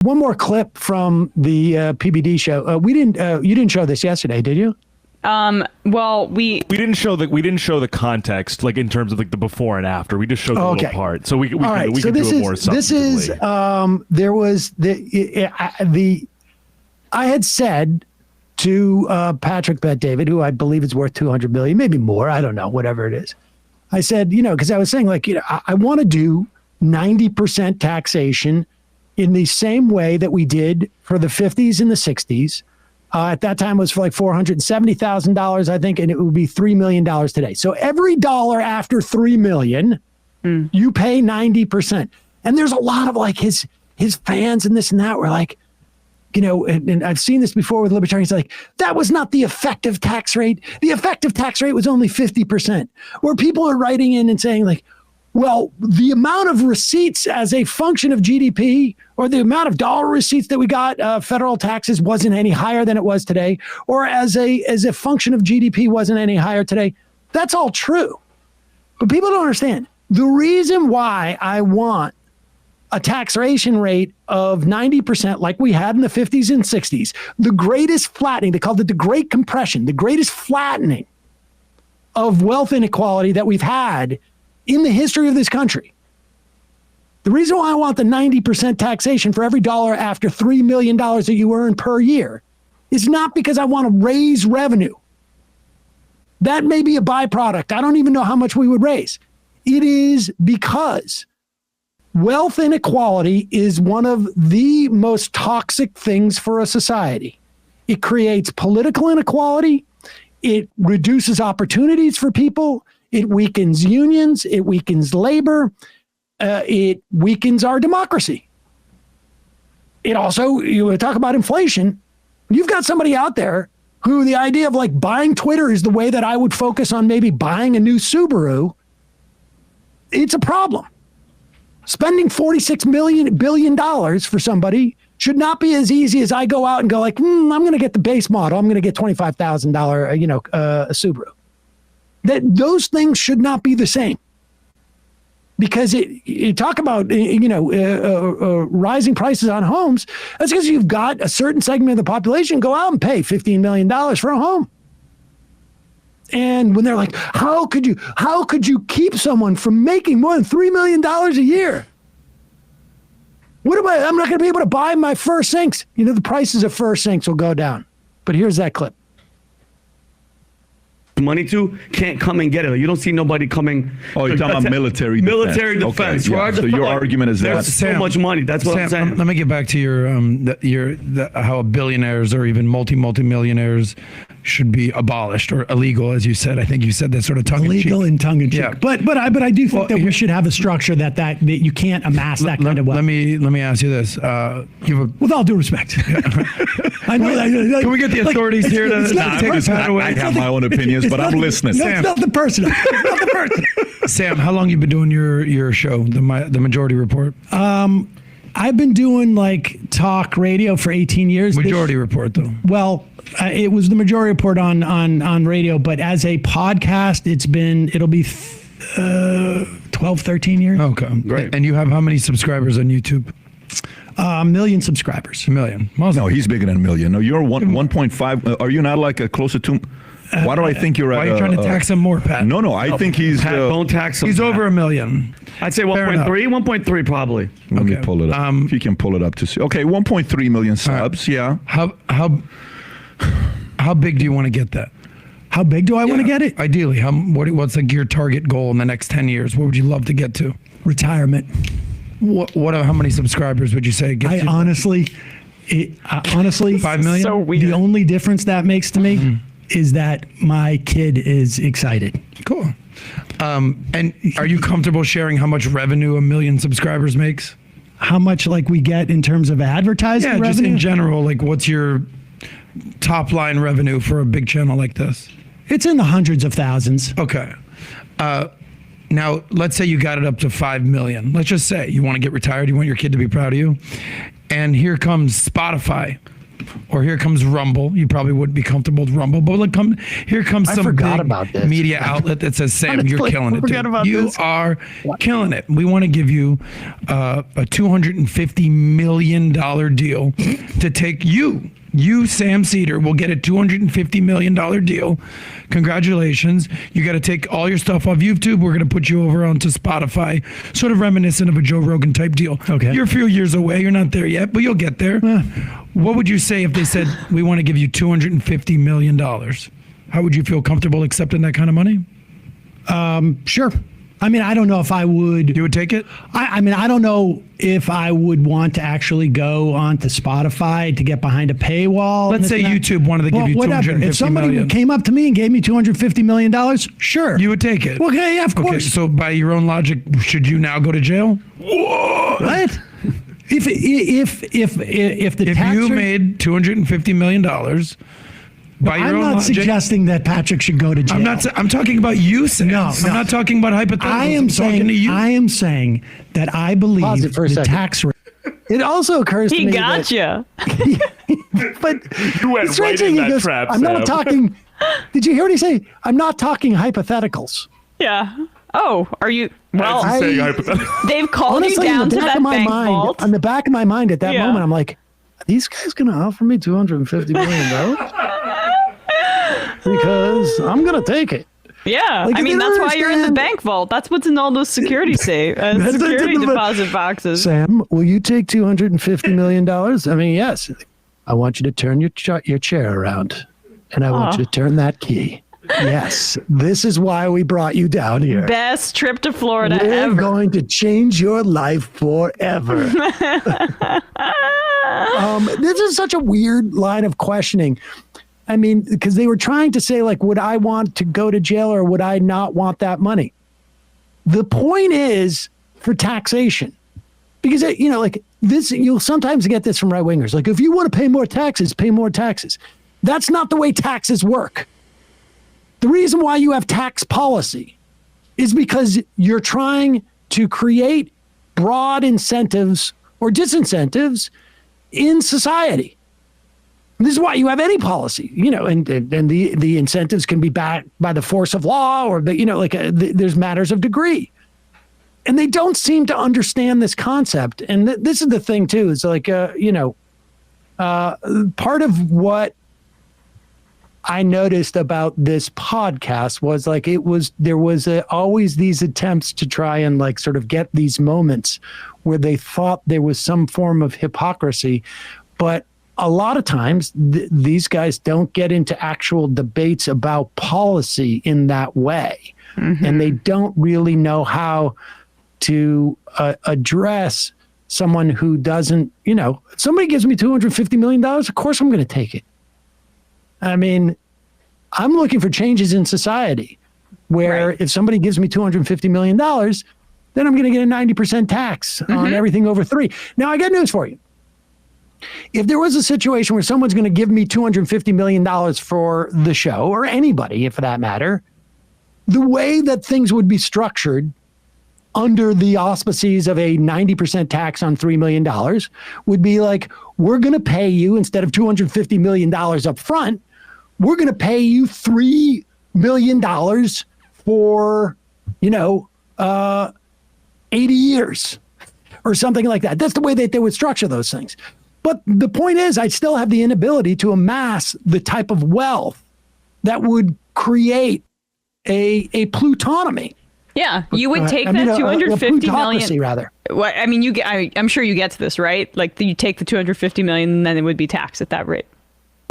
One more clip from the PBD show. You didn't show this yesterday, did you? Well, we didn't show the context, like in terms of like the before and after. We just showed the little part, so we can do it more substantively. This is there was I had said to Patrick Bet-David, who I believe is worth $200 million, maybe more, I don't know, whatever it is. I said, because I was saying I want to do 90% taxation in the same way that we did for the 50s and the 60s. At that time, it was for like $470,000, I think, and it would be $3 million today. So every dollar after $3 million, you pay 90%. And there's a lot of like his fans and this and that were like, and I've seen this before with libertarians, like, that was not the effective tax rate. The effective tax rate was only 50%. Where people are writing in and saying like, well, the amount of receipts as a function of GDP or the amount of dollar receipts that we got, federal taxes wasn't any higher than it was today, or as a function of GDP wasn't any higher today. That's all true. But people don't understand. The reason why I want a taxation rate of 90% like we had in the 50s and 60s, the greatest flattening, they called it the Great Compression, the greatest flattening of wealth inequality that we've had in the history of this country. The reason why I want the 90% taxation for every dollar after $3 million that you earn per year is not because I want to raise revenue. That may be a byproduct. I don't even know how much we would raise. It is because wealth inequality is one of the most toxic things for a society. It creates political inequality. It reduces opportunities for people. It weakens unions. It weakens labor. It weakens our democracy. It also, you talk about inflation. You've got somebody out there who the idea of like buying Twitter is the way that I would focus on maybe buying a new Subaru. It's a problem. Spending $46 billion for somebody should not be as easy as I go out and go like, I'm going to get the base model. I'm going to get $25,000, a Subaru. Those things should not be the same, because you talk about rising prices on homes. That's because you've got a certain segment of the population go out and pay $15 million for a home. And when they're like, how could you keep someone from making more than $3 million a year? I'm not going to be able to buy my fur sinks. The prices of fur sinks will go down. But here's that clip. Money to can't come and get it. You don't see nobody coming. Oh, you're talking about military defense. Okay, yeah. So your argument is there's so much money. That's what I'm saying. Let me get back to your how billionaires or even multi-millionaires should be abolished or illegal, as you said. I think you said that sort of tongue in cheek. Illegal and tongue in cheek. Yeah. But I do think that we should have a structure that you can't amass that kind of wealth. Let me ask you this. With all due respect. I know, can we get the authorities here to take us out away? I have my own opinions, but I'm listening. No, it's not the person. Sam, how long you been doing your show, the Majority Report? I've been doing like talk radio for 18 years. Majority Report, though. Well, it was the Majority Report on radio, but as a podcast, it'll be 12, 13 years. Okay, great. And you have how many subscribers on YouTube? 1 million subscribers. 1 million. No, he's bigger than 1 million. No, you're 1.5. Are you not like a closer to? Why do I think you're at? Why are you trying to tax him more, Pat? No, I think he's. Pat, don't tax him. He's over 1 million. I'd say 1.3. 1.3 probably. Let me pull it up. If you can pull it up to see. Okay, 1.3 million subs. Right. Yeah. How big do you want to get that? How big do I want to get it? Ideally, what's like your target goal in the next 10 years? What would you love to get to? Retirement. How many subscribers would you say? Honestly, 5 million. So weird. The only difference that makes to me is that my kid is excited. Cool. And are you comfortable sharing how much revenue 1 million subscribers makes? How much like we get in terms of advertising revenue? Just in general, like what's your top line revenue for a big channel like this? It's in the hundreds of thousands. Okay. Now, let's say you got it up to 5 million. Let's just say you want to get retired. You want your kid to be proud of you. And here comes Spotify or here comes Rumble. You probably wouldn't be comfortable with Rumble, but look, here comes some big media outlet that says, Sam, you're killing it. Dude. You are killing it. We want to give you a $250 million deal to take you. You, Sam Seder, will get a $250 million deal. Congratulations. You got to take all your stuff off YouTube. We're going to put you over onto Spotify, sort of reminiscent of a Joe Rogan type deal. Okay. You're a few years away. You're not there yet, but you'll get there. What would you say if they said, we want to give you $250 million? How would you feel comfortable accepting that kind of money? Sure. I mean, I don't know if I would. You would take it? I mean, I don't know if I would want to actually go onto Spotify to get behind a paywall. Let's say YouTube wanted to give you $250 million. If somebody came up to me and gave me $250 million, sure. You would take it? Well, yeah, of course. Okay, so by your own logic, should you now go to jail? What? If you made $250 million... I'm not suggesting that Patrick should go to jail. I'm talking about you, Sam. No, I'm not talking about hypotheticals. I am saying that I believe the tax rate. It also occurs to me he got you. But you went right in that trap, I'm not talking. Did you hear what he say? I'm not talking hypotheticals. Yeah. Oh, are you? Well, they've called honestly, you down to that bank vault. On the back of my mind at that moment, I'm like, are these guys going to offer me $250 million? Because I'm going to take it. Yeah. I mean, that's why you're in the bank vault. That's what's in all those security security deposit boxes. Sam, will you take $250 million? I mean, yes. I want you to turn your chair around. And I want you to turn that key. Yes. This is why we brought you down here. Best trip to Florida ever. We're going to change your life forever. This is such a weird line of questioning. I mean, because they were trying to say, like, would I want to go to jail or would I not want that money? The point is for taxation. Because, like this, you'll sometimes get this from right wingers. Like, if you want to pay more taxes, pay more taxes. That's not the way taxes work. The reason why you have tax policy is because you're trying to create broad incentives or disincentives in society. This is why you have any policy, and the incentives can be backed by the force of law or, there's matters of degree. And they don't seem to understand this concept. And this is the thing, too, is like, part of what I noticed about this podcast was like there was always these attempts to try and like sort of get these moments where they thought there was some form of hypocrisy. But a lot of times these guys don't get into actual debates about policy in that way. Mm-hmm. And they don't really know how to address someone who doesn't, if somebody gives me $250 million, of course I'm going to take it. I mean, I'm looking for changes in society where if somebody gives me $250 million, then I'm going to get a 90% tax on everything over 3. Now, I got news for you. If there was a situation where someone's going to give me $250 million for the show, or anybody for that matter, the way that things would be structured under the auspices of a 90% tax on $3 million would be like, we're going to pay you, instead of $250 million up front, we're going to pay you $3 million for, 80 years or something like that. That's the way that they would structure those things. But the point is, I still have the inability to amass the type of wealth that would create a plutonomy. Yeah, you would take that $250 million. Rather. Well, I mean, I'm sure you get to this, right? Like, you take the $250 million, and then it would be taxed at that rate.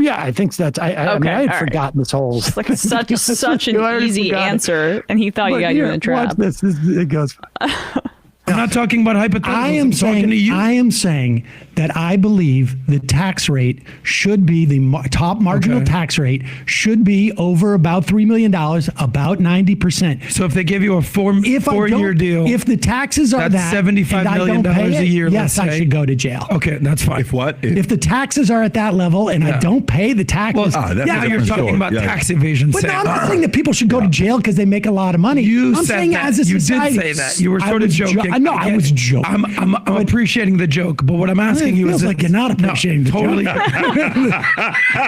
Yeah, I think that's. I had forgotten this whole. It's like such an easy answer, and he thought you got you in a trap. Watch this. It goes. I'm not talking about hypotheticals. I am saying that I believe the tax rate should be top marginal tax rate should be over about $3 million, about 90%. So if they give you a four-year deal, if the taxes are that's $75 million a year. Yes, I should go to jail. Okay, that's fine. If what? If the taxes are at that level and I don't pay the taxes, you're talking about tax evasion. But I'm not saying that people should go to jail because they make a lot of money. I'm saying as a society, you did say that. You were sort of joking. No, I was joking. I'm appreciating the joke, but what I'm asking saying he was like you're not appreciating the totally, joke.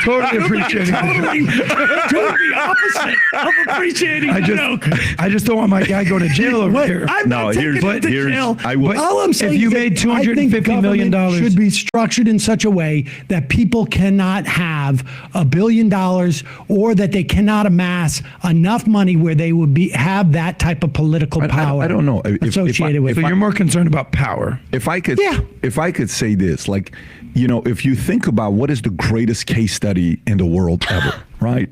totally appreciating Totally opposite of appreciating the joke. I just don't want my guy go to jail over here. I'm not taking him to jail. Will. All I'm saying if you is made that I think $250 million should be structured in such a way that people cannot have $1 billion or that they cannot amass enough money where they would have that type of political power. I don't know. Associated with. So you're more concerned about power. If I could say this, like, if you think about what is the greatest case study in the world ever, right?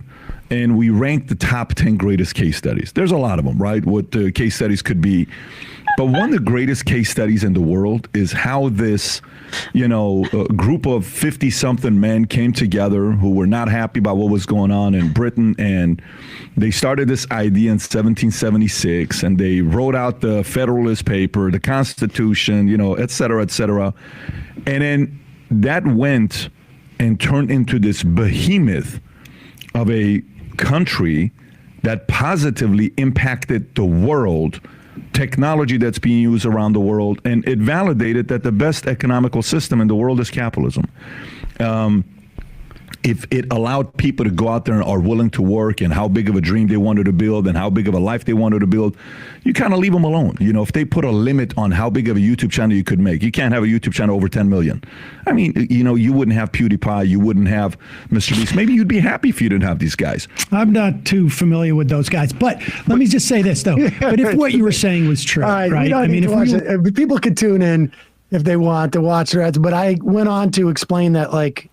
And we rank the top 10 greatest case studies. There's a lot of them, right? What the case studies could be. But one of the greatest case studies in the world is how this, group of 50-something men came together who were not happy about what was going on in Britain. And they started this idea in 1776, and they wrote out the Federalist Paper, the Constitution, et cetera, et cetera. And then that went and turned into this behemoth of a country that positively impacted the world, technology that's being used around the world, and it validated that the best economical system in the world is capitalism. If it allowed people to go out there and are willing to work, and how big of a dream they wanted to build and how big of a life they wanted to build, you kind of leave them alone. If they put a limit on how big of a YouTube channel you could make, you can't have a YouTube channel over 10 million. I mean, you wouldn't have PewDiePie, you wouldn't have Mr. Beast. Maybe you'd be happy if you didn't have these guys. I'm not too familiar with those guys, but let me just say this though. But if what you were saying was true, right? I mean, if people could tune in if they want to watch the rest, but I went on to explain that, like,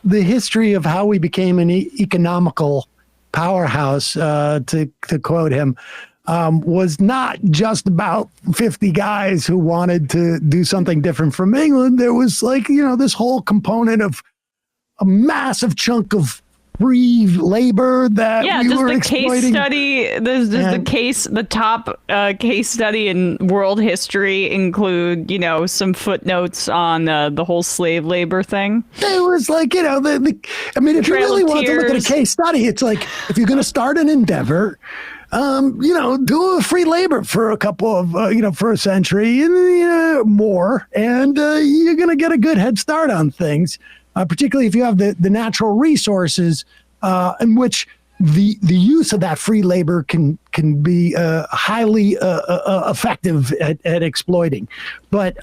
the history of how we became an economical powerhouse, to quote him, was not just about 50 guys who wanted to do something different from England. There was this whole component of a massive chunk of free labor that we were exploiting. The top case study in world history include, some footnotes on the whole slave labor thing. It was like, if you really want to look at a case study, it's like, if you're going to start an endeavor, do a free labor for a couple of, for a century and more, and you're going to get a good head start on things. Particularly if you have the natural resources in which the use of that free labor can be highly effective at exploiting. But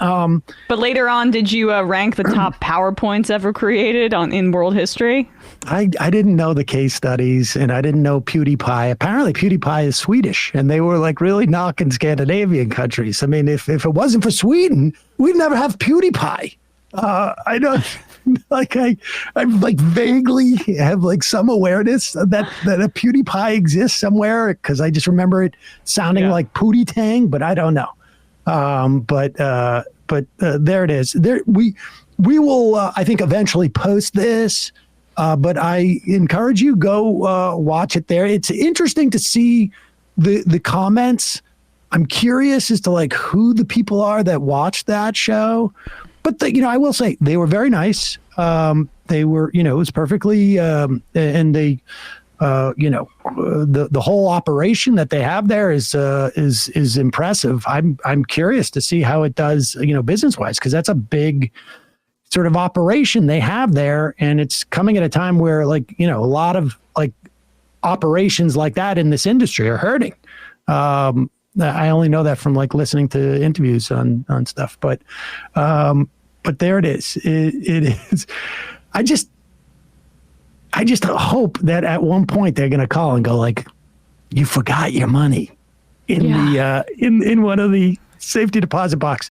later on, did you rank the top PowerPoints ever created in world history? I didn't know the case studies, and I didn't know PewDiePie. Apparently, PewDiePie is Swedish, and they were really knocking Scandinavian countries. I mean, if it wasn't for Sweden, we'd never have PewDiePie. I don't. I vaguely have some awareness that a PewDiePie exists somewhere, because I just remember it sounding like Pootie Tang, but I don't know. But there it is. We will I think eventually post this, but I encourage you go watch it there. It's interesting to see the comments. I'm curious as to who the people are that watch that show. But I will say they were very nice. They were, it was perfectly, and they, the whole operation that they have there is impressive. I'm curious to see how it does, business wise, because that's a big sort of operation they have there, and it's coming at a time where a lot of operations like that in this industry are hurting. I only know that from listening to interviews on stuff, but there it is. It is. I just hope that at one point they're going to call and go you forgot your money in the in one of the safety deposit box.